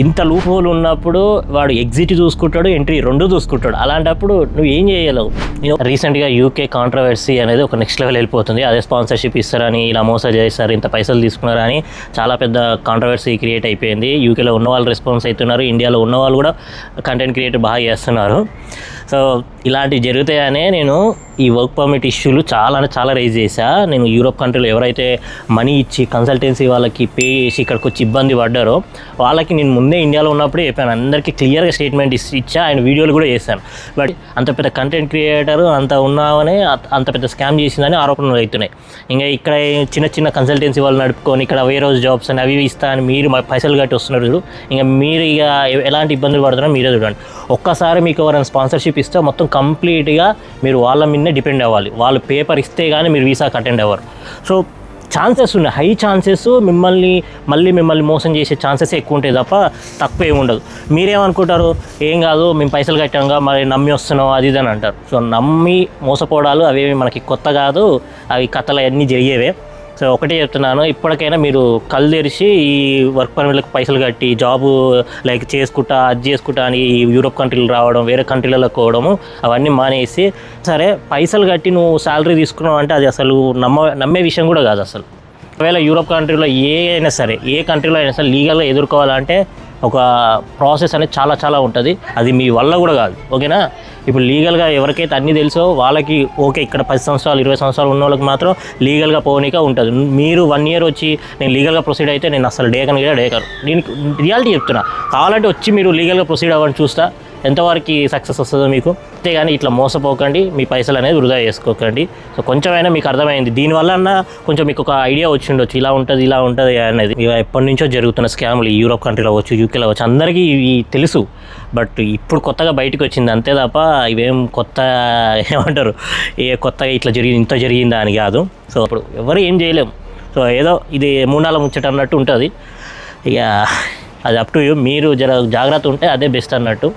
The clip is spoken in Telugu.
ఇంత లూప్ హోల్ ఉన్నప్పుడు వాడు ఎగ్జిట్ చూసుకుంటాడు, ఎంట్రీ రెండు చూసుకుంటాడు. అలాంటప్పుడు నువ్వు ఏం చేయలేవు. నేను రీసెంట్గా యూకే కాంట్రవర్సీ అనేది ఒక నెక్స్ట్ లెవెల్ వెళ్ళిపోతుంది. అదే స్పాన్సర్షిప్ ఇస్తారని, ఇలా మోసం చేస్తారు, ఇంత పైసలు తీసుకున్నారని చాలా పెద్ద కాంట్రవర్సీ క్రియేట్ అయిపోయింది. యూకేలో ఉన్న వాళ్ళు రెస్పాన్స్ అవుతున్నారు, ఇండియాలో ఉన్న వాళ్ళు కూడా కంటెంట్ క్రియేటర్ బాగా చేస్తున్నారు. సో ఇలాంటివి జరుగుతాయనే నేను ఈ వర్క్ పర్మిట్ ఇష్యూలు చాలా రైజ్ చేశా. నేను యూరోప్ కంట్రీలో ఎవరైతే మనీ ఇచ్చి కన్సల్టెన్సీ వాళ్ళకి పే చేసి ఇక్కడికి వచ్చి ఇబ్బంది పడ్డారో వాళ్ళకి నేను ముందే ఇండియాలో ఉన్నప్పుడే చెప్పాను, అందరికీ క్లియర్గా స్టేట్మెంట్ ఇచ్చా, ఆయన వీడియోలు కూడా చేశాను. బట్ అంత పెద్ద కంటెంట్ క్రియేటర్ అంత ఉన్నామనే అంత పెద్ద స్కామ్ చేసిందని ఆరోపణలు అవుతున్నాయి. ఇంకా ఇక్కడ చిన్న కన్సల్టెన్సీ వాళ్ళు నడుపుకొని ఇక్కడ వేరే రోజు జాబ్స్ అని అవి ఇస్తా అని మీరు పైసలు కట్టి వస్తున్నారు చూడు. ఇంకా మీరు ఇక ఎలాంటి ఇబ్బందులు పడుతున్నారో మీరే చూడండి. ఒక్కసారి మీకు ఎవరైనా స్పాన్సర్షిప్ ఇస్తే మొత్తం కంప్లీట్గా మీరు వాళ్ళ మీదనే డిపెండ్ అవ్వాలి. వాళ్ళు పేపర్ ఇస్తే కానీ మీరు వీసాకి అటెండ్ అవ్వరు. సో ఛాన్సెస్ ఉన్నాయి, హై ఛాన్సెస్ మిమ్మల్ని మోసం చేసే ఛాన్సెస్ ఎక్కువ ఉంటాయి తప్ప తక్కువ ఏమి ఉండదు. మీరేమనుకుంటారు, ఏం కాదు మేము పైసలు కట్టాంగా మరి నమ్మి వస్తున్నాం అది ఇది అని అంటారు. సో నమ్మి మోసపోవడాలు అవేమి మనకి కొత్త కాదు, అవి కథలు అన్నీ జరిగేవే. సో ఒకటే చెప్తున్నాను, ఇప్పటికైనా మీరు కళ్ళు తెరిచి ఈ వర్క్ పర్మిట్లకు పైసలు కట్టి జాబు లైక్ చేసుకుంటా అని యూరోప్ కంట్రీలు రావడం, వేరే కంట్రీలకు పోవడము అవన్నీ మానేసి, సరే పైసలు కట్టి నువ్వు శాలరీ తీసుకున్నావు అంటే అది అసలు నమ్మే విషయం కూడా కాదు అసలు. ఒకవేళ యూరోప్ కంట్రీలో ఏ కంట్రీలో అయినా సరే లీగల్గా ఎదుర్కోవాలంటే ఒక ప్రాసెస్ అనేది చాలా ఉంటుంది. అది మీ వల్ల కూడా కాదు, ఓకేనా. ఇప్పుడు లీగల్గా ఎవరికైతే అన్నీ తెలుసో వాళ్ళకి ఓకే, ఇక్కడ 10 సంవత్సరాలు 20 సంవత్సరాలు ఉన్న వాళ్ళకి మాత్రం లీగల్గా పోనీక ఉంటుంది. మీరు 1 ఇయర్ వచ్చి నేను లీగల్గా ప్రొసీడ్ అయితే నేను అసలు డేకను నేను రియాలిటీ చెప్తున్నా. కావాలంటే వచ్చి మీరు లీగల్గా ప్రొసీడ్ అవ్వని చూస్తా ఎంతవరకు సక్సెస్ వస్తుందో మీకు. అంతేగాని ఇట్లా మోసపోకండి, మీ పైసలు అనేది వృధా చేసుకోకండి. సో కొంచెమైనా మీకు అర్థమైంది, దీనివల్ల కొంచెం మీకు ఒక ఐడియా వచ్చి ఉండొచ్చు, ఇలా ఉంటుంది అనేది. ఎప్పటి నుంచో జరుగుతున్న స్కామ్లు ఈ యూరోప్ కంట్రీలో అవ్వచ్చు, యూకేలో అవ్వచ్చు, అందరికీ ఇవి తెలుసు. బట్ ఇప్పుడు కొత్తగా బయటకు వచ్చింది అంతే తప్ప ఇవేం కొత్త ఏమంటారు కొత్తగా ఇంత జరిగిందా అని కాదు. సో అప్పుడు ఎవరు ఏం చేయలేము. సో ఏదో ఇది మూడాల ముచ్చట అన్నట్టు ఉంటుంది. ఇక అది అప్ టు యూ, మీరు జాగ్రత్త ఉంటే అదే బెస్ట్ అన్నట్టు.